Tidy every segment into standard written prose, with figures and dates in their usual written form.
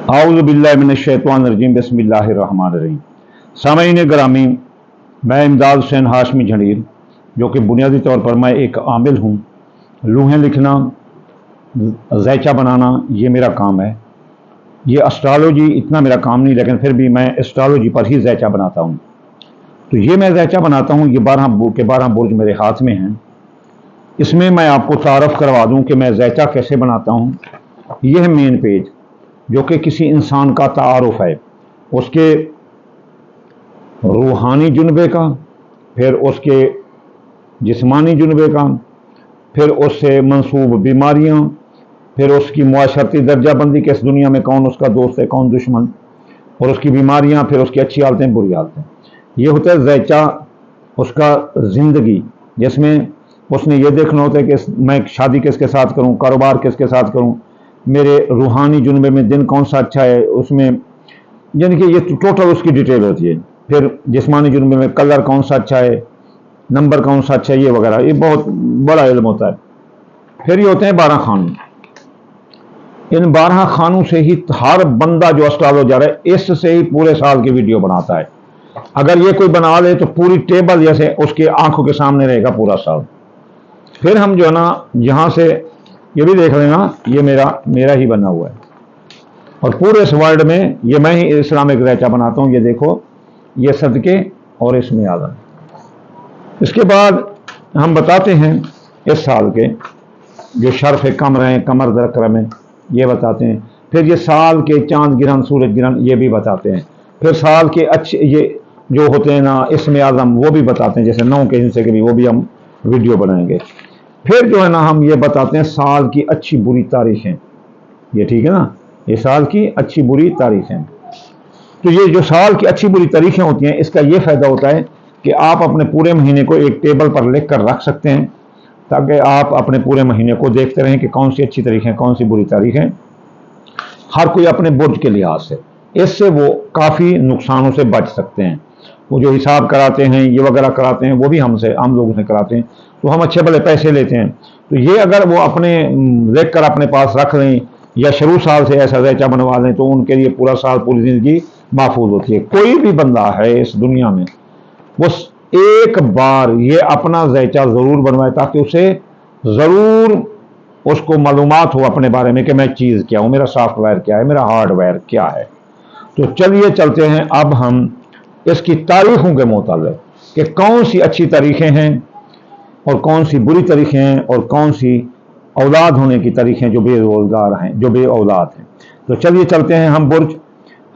आऊज़ु बिल्लाहि मिनश्शैतानिर्रजीम बिस्मिल्लाहिर्रहमानिर्रहीम। सामईन ग्रामी, मैं इमदाद हुसैन हाशमी झंडीर, जो कि बुनियादी तौर पर मैं एक आमिल हूँ। लूहें लिखना, ज़ैचा बनाना, ये मेरा काम है। ये एस्ट्रोलॉजी इतना मेरा काम नहीं, लेकिन फिर भी मैं एस्ट्रोलॉजी पर ही ज़ैचा बनाता हूँ। तो ये मैं ज़ैचा बनाता हूँ, ये 12 बुर्ज मेरे हाथ में हैं। इसमें मैं आपको तारफ़ करवा दूँ कि मैं ज़ैचा कैसे बनाता हूँ। यह है मेन पेज, जो कि किसी इंसान का तारुफ है, उसके रूहानी जुनबे का, फिर उसके जिस्मानी जुनबे का, फिर उससे मंसूब बीमारियाँ, फिर उसकी मुआशरती दर्जाबंदी कि इस दुनिया में कौन उसका दोस्त है कौन दुश्मन, और उसकी बीमारियाँ, फिर उसकी अच्छी हालतें बुरी हालतें। ये होता है ज़ैचा, उसका ज़िंदगी, जिसमें उसने ये देखना होता है कि मैं शादी किसके साथ करूँ, कारोबार किसके साथ करूँ, मेरे रूहानी जुनबे में दिन कौन सा अच्छा है, उसमें यानी कि ये टोटल उसकी डिटेल होती है। फिर जिस्मानी जुनबे में कलर कौन सा अच्छा है, नंबर कौन सा अच्छा है, ये वगैरह, ये बहुत बड़ा इल्म होता है। फिर ये होते हैं 12 खानों। इन 12 खानों से ही हर बंदा जो एस्ट्रोलॉजर है, इससे ही पूरे साल की वीडियो बनाता है। अगर ये कोई बना ले तो पूरी टेबल जैसे उसके आंखों के सामने रहेगा पूरा साल। फिर हम जो है ना, यहाँ से ये भी देख लेना, ये मेरा ही बना हुआ है, और पूरे इस वर्ल्ड में ये मैं ही इस्लामिक ज़ैचा बनाता हूँ। ये देखो, ये सदके और इसमें आदम। इसके बाद हम बताते हैं इस साल के जो शर्फ कमर हैं, कमर दरक्रम है, ये बताते हैं। फिर ये साल के चांद गिरहन, सूरज गिरहन, ये भी बताते हैं। फिर साल के अच्छे ये जो होते हैं ना, इसमें आज़म, वो भी बताते हैं, जैसे 9 के हिस्से के भी, वो भी हम वीडियो बनाएंगे। फिर जो है ना, हम ये बताते हैं साल की अच्छी बुरी तारीखें। ये ठीक है ना, ये साल की अच्छी बुरी तारीखें। तो ये जो साल की अच्छी बुरी तारीखें होती हैं, इसका ये फ़ायदा होता है कि आप अपने पूरे महीने को एक टेबल पर लिख कर रख सकते हैं, ताकि आप अपने पूरे महीने को देखते रहें कि कौन सी अच्छी तारीखें, कौन सी बुरी तारीखें, हर कोई अपने बुर्ज के लिहाज से। इससे वो काफ़ी नुकसानों से बच सकते हैं। वो जो हिसाब कराते हैं, ये वगैरह कराते हैं, वो भी हम लोगों से कराते हैं, तो हम अच्छे भले पैसे लेते हैं। तो ये अगर वो अपने देख कर अपने पास रख लें, या शुरू साल से ऐसा ज़ैचा बनवा लें, तो उनके लिए पूरा साल, पूरी ज़िंदगी महफूज होती है। कोई भी बंदा है इस दुनिया में, वो एक बार ये अपना ज़ैचा ज़रूर बनवाए, ताकि उसे ज़रूर उसको मालूमात हो अपने बारे में कि मैं चीज़ क्या हूँ, मेरा सॉफ्टवेयर क्या है, मेरा हार्डवेयर क्या है। तो चलिए चलते हैं अब हम इसकी तारीखों के मुताबिक कि कौन सी अच्छी तारीखें हैं और कौन सी बुरी तारीखें हैं, और कौन सी औलाद होने की तारीखें जो बेरोजगार हैं, जो बे औलाद हैं। तो चलिए चलते हैं हम बुर्ज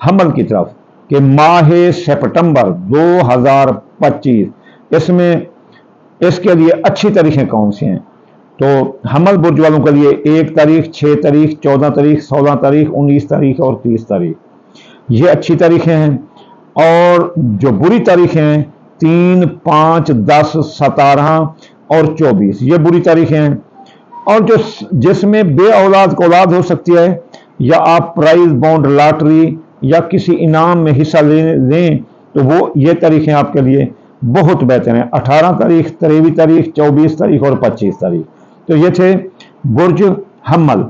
हमल की तरफ कि माह सितंबर 2025 इसमें इसके लिए अच्छी तारीखें कौन सी हैं। तो हमल बुर्ज वालों के लिए 1 तारीख, 6 तारीख, 14 तारीख, 16 तारीख, 19 तारीख और 30 तारीख, ये अच्छी तारीखें हैं। और जो बुरी तारीखें हैं, 3, 5, 10, 17 और 24, ये बुरी तारीखें हैं। और जो जिसमें बे औलाद को औलाद हो सकती है, या आप प्राइज बॉन्ड लॉटरी या किसी इनाम में हिस्सा लें, तो वो ये तारीखें आपके लिए बहुत बेहतर हैं। 18 तारीख, 23 तारीख, 24 तारीख और 25 तारीख। तो ये थे बुर्ज हमल।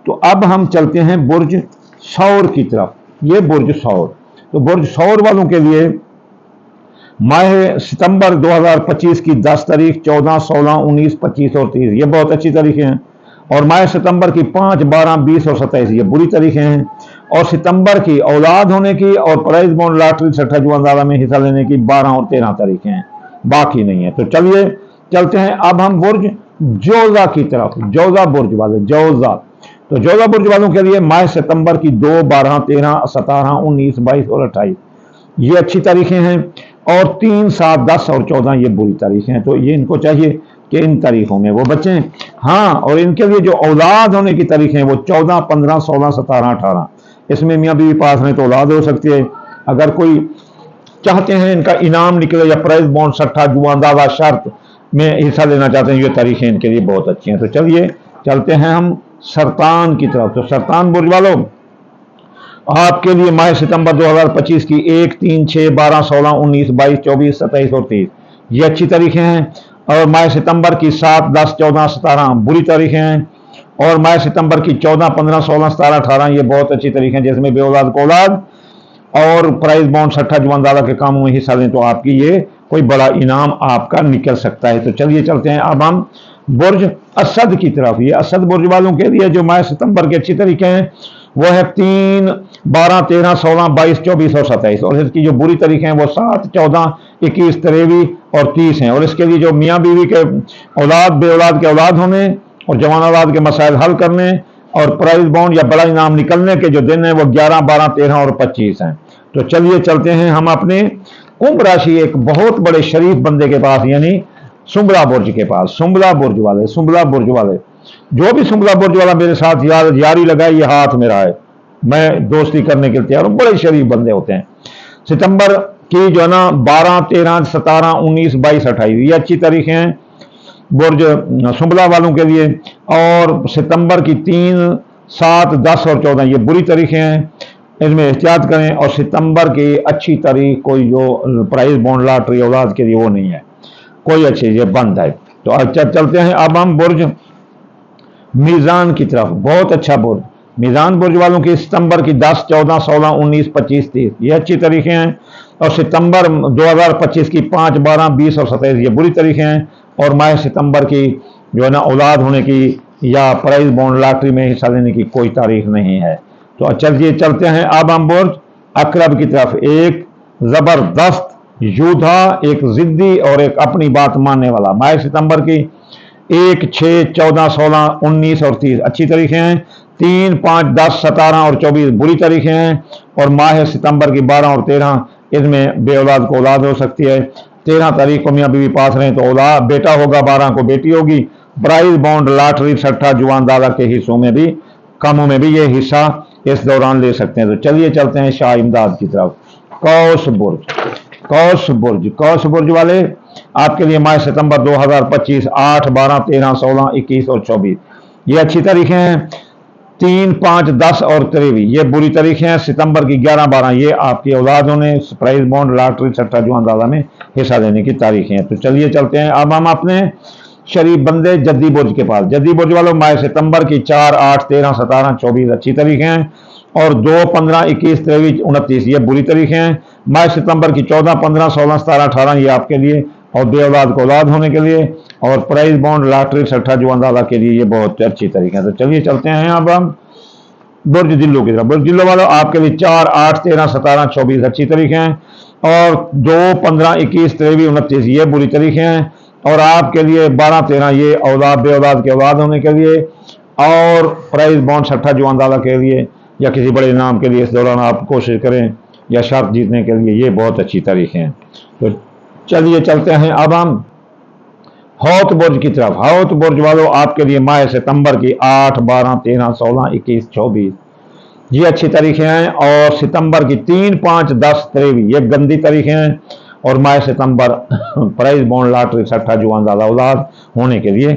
तो अब हम चलते हैं बुर्ज सौर की तरफ। ये बुर्ज सौर, तो बुर्ज सौर वालों के लिए माह सितंबर 2025 की 10 तारीख, 14, 16, 19, 25 और 30, ये बहुत अच्छी तारीखें हैं। और माह सितंबर की 5, 12, 20 और 27, ये बुरी तारीखें हैं। और सितंबर की औलाद होने की और प्राइज बॉन्ड लॉटरी छठा जुआंदारा में हिस्सा लेने की 12 और 13 तारीखें हैं, बाकी नहीं है। तो चलिए चलते हैं अब हम बुर्ज जोजा की तरफ। जोजा बुर्ज वाले, जोजा, तो जोजा बुर्ज वालों के लिए माह सितंबर की 2, 12, 13, 17, 19, 22 और 28, ये अच्छी तारीखें हैं। और 3, 7, 10 और 14, ये बुरी तारीखें हैं। तो ये इनको चाहिए कि इन तारीखों में वो बचें। हाँ, और इनके लिए जो औलाद होने की तारीखें हैं, वो 14, 15, 16, 17, 18, इसमें मियाँ बीवी पास में तो औलाद हो सकती है। अगर कोई चाहते हैं इनका इनाम निकले, या प्राइज बॉन्ड, छठा जुआंदारा शर्त में हिस्सा लेना चाहते हैं, ये तारीखें इनके लिए बहुत अच्छी हैं। तो चलिए चलते हैं हम सरतान की तरफ। तो सरतान बुर्ज वालों, आपके लिए माह सितंबर 2025 की 1, 3, 6, 12, 16, 19, 22, 24, 27 और 30, ये अच्छी तारीखें हैं। और माह सितंबर की 7, 10, 14, 17 बुरी तारीखें हैं। اور ماہ ستمبر کی 14 15 16 17 18 یہ بہت اچھی طریقے ہیں، جس میں بے اولاد کو اولاد اور پرائز بانڈ سٹھا جواندالہ کے کاموں میں حصہ لیں تو آپ کی یہ کوئی بڑا انعام آپ کا نکل سکتا ہے۔ تو چلیے چلتے ہیں اب ہم برج اسد کی طرف۔ یہ اسد برج والوں کے لیے جو ماہ ستمبر کے اچھی طریقے ہیں وہ ہے 3 12 13 16 22 24 اور 27، اور اس کی جو بری طریقے ہیں وہ 7 14 21 23 اور 30 ہیں۔ اور اس کے لیے جو میاں بیوی کے اولاد بے اولاد کے اولاد ہونے اور جوان اولاد کے مسائل حل کرنے اور پرائز بانڈ یا بڑا انعام نکلنے کے جو دن ہیں وہ 11 12 13 اور 25 ہیں۔ تو چلیے چلتے ہیں ہم اپنے کمبھ راشی ایک بہت بڑے شریف بندے کے پاس، یعنی سنبلا برج کے پاس۔ سنبلا برج والے جو بھی سنبلا برج والا میرے ساتھ یاری لگائے یہ ہاتھ میرا ہے، میں دوستی کرنے کے لیے تیار ہوں، بڑے شریف بندے ہوتے ہیں۔ ستمبر کی جو ہے نا 12 13 17 19 22 28 یہ اچھی تاریخیں ہیں برج سنبلا والوں کے لیے، اور ستمبر کی 3 7 10 اور 14 یہ بری تاریخیں ہیں، اس میں احتیاط کریں۔ اور ستمبر کی اچھی تاریخ کوئی جو پرائز بانڈ لاٹری اولاد کے لیے وہ نہیں ہے کوئی اچھی، یہ بند ہے۔ تو چلتے ہیں اب ہم برج میزان کی طرف۔ بہت اچھا برج میزان برج والوں کی ستمبر کی 10 14 16 19 25 30 یہ اچھی تاریخیں ہیں، اور ستمبر 2025 کی 5 12 20 اور 27 یہ بری تاریخیں ہیں، اور ماہ ستمبر کی جو ہے نا اولاد ہونے کی یا پرائز بانڈ لاٹری میں حصہ لینے کی کوئی تاریخ نہیں ہے۔ تو چلیے چلتے ہیں اب ہم برج عقرب کی طرف۔ ایک زبردست یودھا، ایک ضدی اور ایک اپنی بات ماننے والا۔ ماہ ستمبر کی 1 6 14 16 19 اور 30 اچھی تاریخیں ہیں، 3 5 10 17 اور 24 بری تاریخیں ہیں، اور ماہ ستمبر کی 12 اور 13 اس میں بے اولاد کو اولاد ہو سکتی ہے۔ 13 تاریخ کو میاں بیوی پاس رہیں تو اولاد بیٹا ہوگا، 12 کو بیٹی ہوگی۔ پرائز بانڈ لاٹری سٹھا جواندالہ کے حصوں میں بھی کاموں میں بھی یہ حصہ اس دوران لے سکتے ہیں۔ تو چلیے چلتے ہیں شاہ امداد کی طرف۔ کوس برج والے آپ کے لیے ماہ ستمبر 2025 8 12 13 16 21 اور 24 یہ اچھی تاریخیں ہیں، 3 5 10 اور 23 یہ بری تاریخیں ہیں۔ ستمبر کی 11 12 یہ آپ کی اولاد ہونے پرائز بانڈ لاٹری سٹھا جواندالہ میں حصہ لینے کی تاریخیں ہیں۔ تو چلیے چلتے ہیں اب ہم اپنے شریف بندے جدی برج کے پاس۔ جدی برج والوں ماہ ستمبر کی 4 8 13 17 24 اچھی تاریخیں ہیں، اور 2 15 21 23 29 یہ بری تاریخیں ہیں۔ ماہ ستمبر کی 14 15 16 17 18 یہ آپ کے لیے اور بے اولاد کو اولاد ہونے کے لیے اور پرائز بانڈ لاٹری سٹھا جواندالہ کے لیے یہ بہت اچھی تاریخیں ہیں۔ تو چلیے چلتے ہیں اب ہم برج دلو کی طرف۔ برج دلو والوں آپ کے لیے 4 8 13 17 24 اچھی تاریخیں ہیں، اور 2 15 21 23 29 یہ بری تاریخیں ہیں، اور آپ کے لیے 12 13 یہ اولاد بے اولاد کے اولاد ہونے کے لیے اور پرائز بانڈ سٹھا جواندالہ کے لیے یا کسی بڑے انعام کے لیے اس دوران آپ کوشش کریں یا شرط جیتنے کے لیے یہ بہت اچھی تاریخیں ہیں۔ تو چلیے چلتے ہیں اب ہم ہوت برج کی طرف۔ ہوت برج والوں آپ کے لیے ماہ ستمبر کی 8 12 13 16 21 24 یہ اچھی تاریخیں ہیں، اور ستمبر کی 3 5 10 23 یہ گندی تاریخیں ہیں، اور ماہ ستمبر پرائز بانڈ لاٹری سٹھا جواندالہ اولاد ہونے کے لیے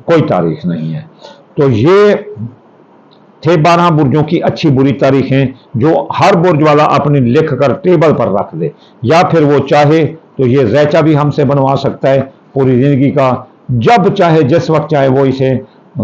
کوئی تاریخ نہیں ہے۔ تو یہ تھے 12 برجوں کی اچھی بری تاریخیں جو ہر برج والا اپنی لکھ کر ٹیبل پر رکھ دے، یا پھر وہ چاہے تو یہ ذیچہ بھی ہم سے بنوا سکتا ہے پوری زندگی کا، جب چاہے جس وقت چاہے وہ اسے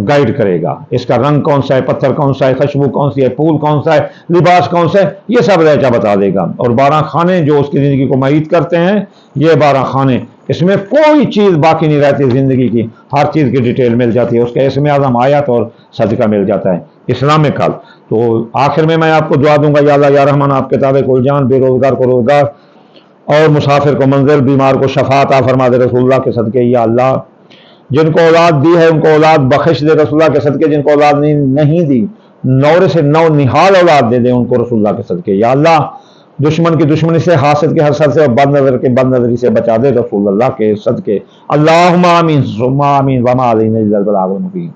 گائیڈ کرے گا۔ اس کا رنگ کون سا ہے، پتھر کون سا ہے، خوشبو کون سی ہے، پھول کون سا ہے، لباس کون سا ہے، یہ سب ذیچہ بتا دے گا۔ اور 12 خانے جو اس کی زندگی کو معیت کرتے ہیں یہ 12 خانے، اس میں کوئی چیز باقی نہیں رہتی زندگی کی، ہر چیز کی ڈیٹیل مل جاتی ہے، اس کا اسم اعظم آیت اور صدقہ مل جاتا ہے اسلامک حل۔ تو آخر میں آپ کو دعا دوں گا، یا اللہ یا رحمان آپ کتاب کل جان، بے روزگار کو روزگار اور مسافر کو منزل، بیمار کو شفا عطا فرما دے رسول اللہ کے صدقے۔ یا اللہ جن کو اولاد دی ہے ان کو اولاد بخش دے رسول اللہ کے صدقے، جن کو اولاد نہیں دی نور سے نو نہال اولاد دے دے ان کو رسول اللہ کے صدقے۔ یا اللہ دشمن کی دشمنی سے، حاسد کے حسد سے اور بد نظر کے بد نظری سے بچا دے رسول اللہ کے صدقے۔ اللہم آمین ثم آمین وما علینا الا البلاغ المبین۔